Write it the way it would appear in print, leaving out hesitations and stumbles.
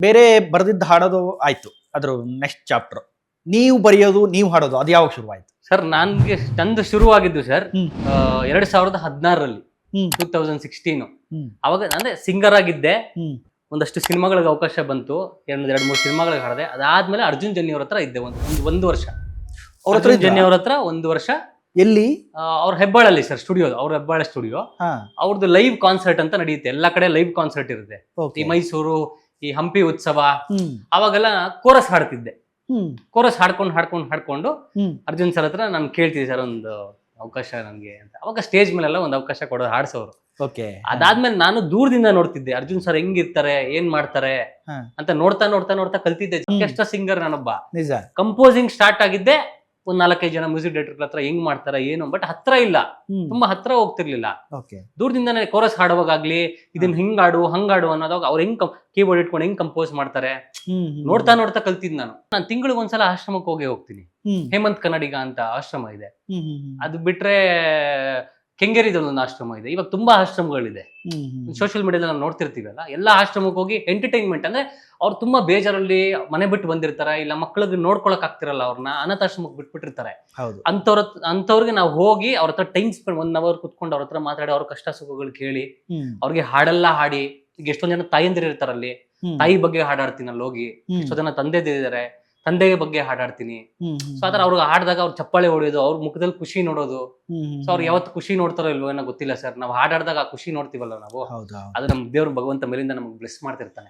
ಬೇರೆ ಬರೆದಿದ್ದು ಹಾಡೋದು ಆಯ್ತು, ಅದ್ರ ನೆಕ್ಸ್ಟ್ ಚಾಪ್ಟರ್ ನೀವು ಬರೆಯೋದು, ನೀವು ಹಾಡೋದು, ಅದು ಯಾವಾಗ ಶುರುವಾಯ್ತು? ಸರ್ ನನ್ಗೆ ನಂದು ಶುರುವಾಗಿದ್ದು ಸರ್ ಹ್ಮ್ 2016ರಲ್ಲಿ, ಹ್ಮ್ 2016. ಹ್ಮ್ ಅವಾಗ ಅಂದ್ರೆ ಸಿಂಗರ್ ಆಗಿದ್ದೆ. ಹ್ಮ್ ಒಂದಷ್ಟು ಸಿನಿಮಾಗಳಿಗೆ ಅವಕಾಶ ಬಂತು, ಎರಡು ಮೂರು ಸಿನಿಮಾಗಳಿಗೆ ಹಾಡಿದೆ. ಅದಾದ್ಮೇಲೆ ಅರ್ಜುನ್ ಜನ್ಯ ಅವ್ರ ಹತ್ರ ಇದ್ದೆ ಒಂದು ವರ್ಷ. ಅವ್ರ ಹತ್ರ ಅರ್ಜುನ್ ಜನ್ಯ ಅವ್ರ ಹತ್ರ 1 ವರ್ಷ. ಎಲ್ಲಿ? ಅವ್ರ ಹೆಬ್ಬಾಳಲ್ಲಿ ಸರ್ ಸ್ಟುಡಿಯೋ, ಅವ್ರ ಹೆಬ್ಬಾಳ ಸ್ಟುಡಿಯೋ. ಹಾ ಅವ್ರದ್ದು ಲೈವ್ ಕಾನ್ಸರ್ಟ್ ಅಂತ ನಡೆಯುತ್ತೆ, ಎಲ್ಲಾ ಕಡೆ ಲೈವ್ ಕಾನ್ಸರ್ಟ್ ಇರುತ್ತೆ. ಓಕೆ. ಈ ಮೈಸೂರು, ಈ ಹಂಪಿ ಉತ್ಸವ, ಹ್ಮ್ ಅವಾಗೆಲ್ಲ ಕೋರಸ್ ಹಾಡ್ತಿದ್ದೆ. ಹ್ಮ್ ಕೋರಸ್ ಹಾಡ್ಕೊಂಡು ಹ್ಮ್ ಅರ್ಜುನ್ ಸರ್ ಹತ್ರ ನಾನು ಕೇಳ್ತಿದ್ದೆ, ಸರ್ ಒಂದು ಅವಕಾಶ ನನ್ಗೆ ಅಂತ. ಅವಾಗ ಸ್ಟೇಜ್ ಮೇಲೆಲ್ಲ ಒಂದು ಅವಕಾಶ ಕೊಡೋದು, ಹಾಡ್ಸೋರು. ಓಕೆ. ಅದಾದ್ಮೇಲೆ ನಾನು ದೂರದಿಂದ ನೋಡ್ತಿದ್ದೆ ಅರ್ಜುನ್ ಸರ್ ಹೆಂಗಿರ್ತಾರೆ, ಏನ್ ಮಾಡ್ತಾರೆ ಹಾ. ಅಂತ ನೋಡ್ತಾ ಕಲ್ತಿದ್ದೆ. ಆರ್ಕೆಸ್ಟ್ರಾ ಸಿಂಗರ್ ನಾನೊಬ್ಬ. ನಿಜ. ಕಂಪೋಸಿಂಗ್ ಸ್ಟಾರ್ಟ್ ಆಗಿದ್ದೆ ಒಂದ್ 4-5 ಜನ ಮ್ಯೂಸಿಕ್ ಡೈರೆಕ್ಟರ್ ಹತ್ರ ಹೆಂಗ್ ಮಾಡ್ತಾರೆ ಏನು, ಬಟ್ ಹತ್ರ ಇಲ್ಲ, ಹ್ಮ್ ತುಂಬಾ ಹತ್ರ ಹೋಗ್ತಿರ್ಲಿಲ್ಲ. ಓಕೆ. ದೂರದಿಂದನೇ ಕೋರಸ್ ಹಾಡುವಾಗ್ಲಿ, ಇದನ್ನ ಹಿಂಗಾಡು ಹಂಗಾಡು ಅನ್ನೋದಾಗ ಅವ್ರು ಹೆಂಗ್ ಕೀಬೋರ್ಡ್ ಇಟ್ಕೊಂಡು ಹೆಂಗ್ ಕಂಪೋಸ್ ಮಾಡ್ತಾರೆ ಹ್ಮ್ ನೋಡ್ತಾ ಕಲ್ತಿದ್ ನಾನು ತಿಂಗಳಿಗೆ ಒಂದ್ಸಲ ಆಶ್ರಮಕ್ಕೆ ಹೋಗ್ತೀನಿ. ಹ್ಮ್ ಹೇಮಂತ್ ಕನ್ನಡಿಗ ಅಂತ ಆಶ್ರಮ ಇದೆ. ಹ್ಮ್ ಹ್ಮ್ ಅದು ಬಿಟ್ರೆ ಕೆಂಗೇರಿದಲ್ಲಿ ಒಂದು ಆಶ್ರಮ ಇದೆ. ಇವಾಗ ತುಂಬಾ ಆಶ್ರಮಗಳಿದೆ. ಹ್ಮ್ ಸೋಷಿಯಲ್ ಮೀಡಿಯಾದಲ್ಲಿ ನಾವು ನೋಡ್ತಿರ್ತೀವಲ್ಲ, ಎಲ್ಲಾ ಆಶ್ರಮಕ್ಕೆ ಹೋಗಿ ಎಂಟರ್ಟೈನ್ಮೆಂಟ್ ಅಂದ್ರೆ ಅವ್ರು ತುಂಬಾ ಬೇಜಾರಲ್ಲಿ ಮನೆ ಬಿಟ್ಟು ಬಂದಿರ್ತಾರೆ, ಇಲ್ಲ ಮಕ್ಳಿಗೆ ನೋಡ್ಕೊಳಕ್ ಆಗ್ತಿರಲ್ಲ, ಅವ್ರನ್ನ ಅನಾಥಾಶ್ರಮಕ್ಕೆ ಬಿಟ್ಬಿಟ್ಟಿರ್ತಾರೆ. ಹೌದು. ಅಂತವ್ರಿಗೆ ನಾವು ಹೋಗಿ ಅವ್ರ ಹತ್ರ ಟೈಮ್ ಸ್ಪೆಂಡ್ 1 hour ಕುತ್ಕೊಂಡು ಅವ್ರ ಹತ್ರ ಮಾತಾಡಿ, ಅವ್ರ ಕಷ್ಟ ಸುಖಗಳು ಕೇಳಿ, ಹ್ಮ್ ಅವ್ರಿಗೆ ಹಾಡೆಲ್ಲ ಹಾಡಿ. ಈಗ ಎಷ್ಟೊಂದ್ ಜನ ತಾಯಂದಿರು ಇರ್ತಾರಲ್ಲಿ, ಹ್ಮ್ ತಾಯಿ ಬಗ್ಗೆ ಹಾಡಾಡ್ತೀನಿ ಅಲ್ಲಿ ಹೋಗಿ. ಹ್ಮ್ ಎಷ್ಟೋ ಜನ ತಂದೆ ತಂದೆ ಬಗ್ಗೆ ಹಾಡಾಡ್ತೀನಿ. ಹ್ಮ್ ಸೊ ಆತರ ಅವ್ರಿಗೆ ಹಾಡಿದಾಗ ಅವ್ರು ಚಪ್ಪಾಳೆ ಹೊಡೆಯೋದು, ಅವ್ರ ಮುಖದಲ್ಲಿ ಖುಷಿ ನೋಡೋದು. ಹ್ಮ್ ಸೊ ಅವ್ರು ಯಾವತ್ತು ಖುಷಿ ನೋಡ್ತಾರೋ ಇಲ್ವೋ ಏನೋ ಗೊತ್ತಿಲ್ಲ ಸರ್. ನಾವು ಹಾಡಾಡ್ದಾಗ ಆ ಖುಷಿ ನೋಡ್ತೀವಲ್ಲ ನಾವು, ಹೌದಾ. ಅದು ನಮ್ ದೇವ್ರು ಭಗವಂತ ಮೇಲಿಂದ ನಮ್ಗೆ ಬ್ಲೆಸ್ ಮಾಡ್ತಿರ್ತಾನೆ.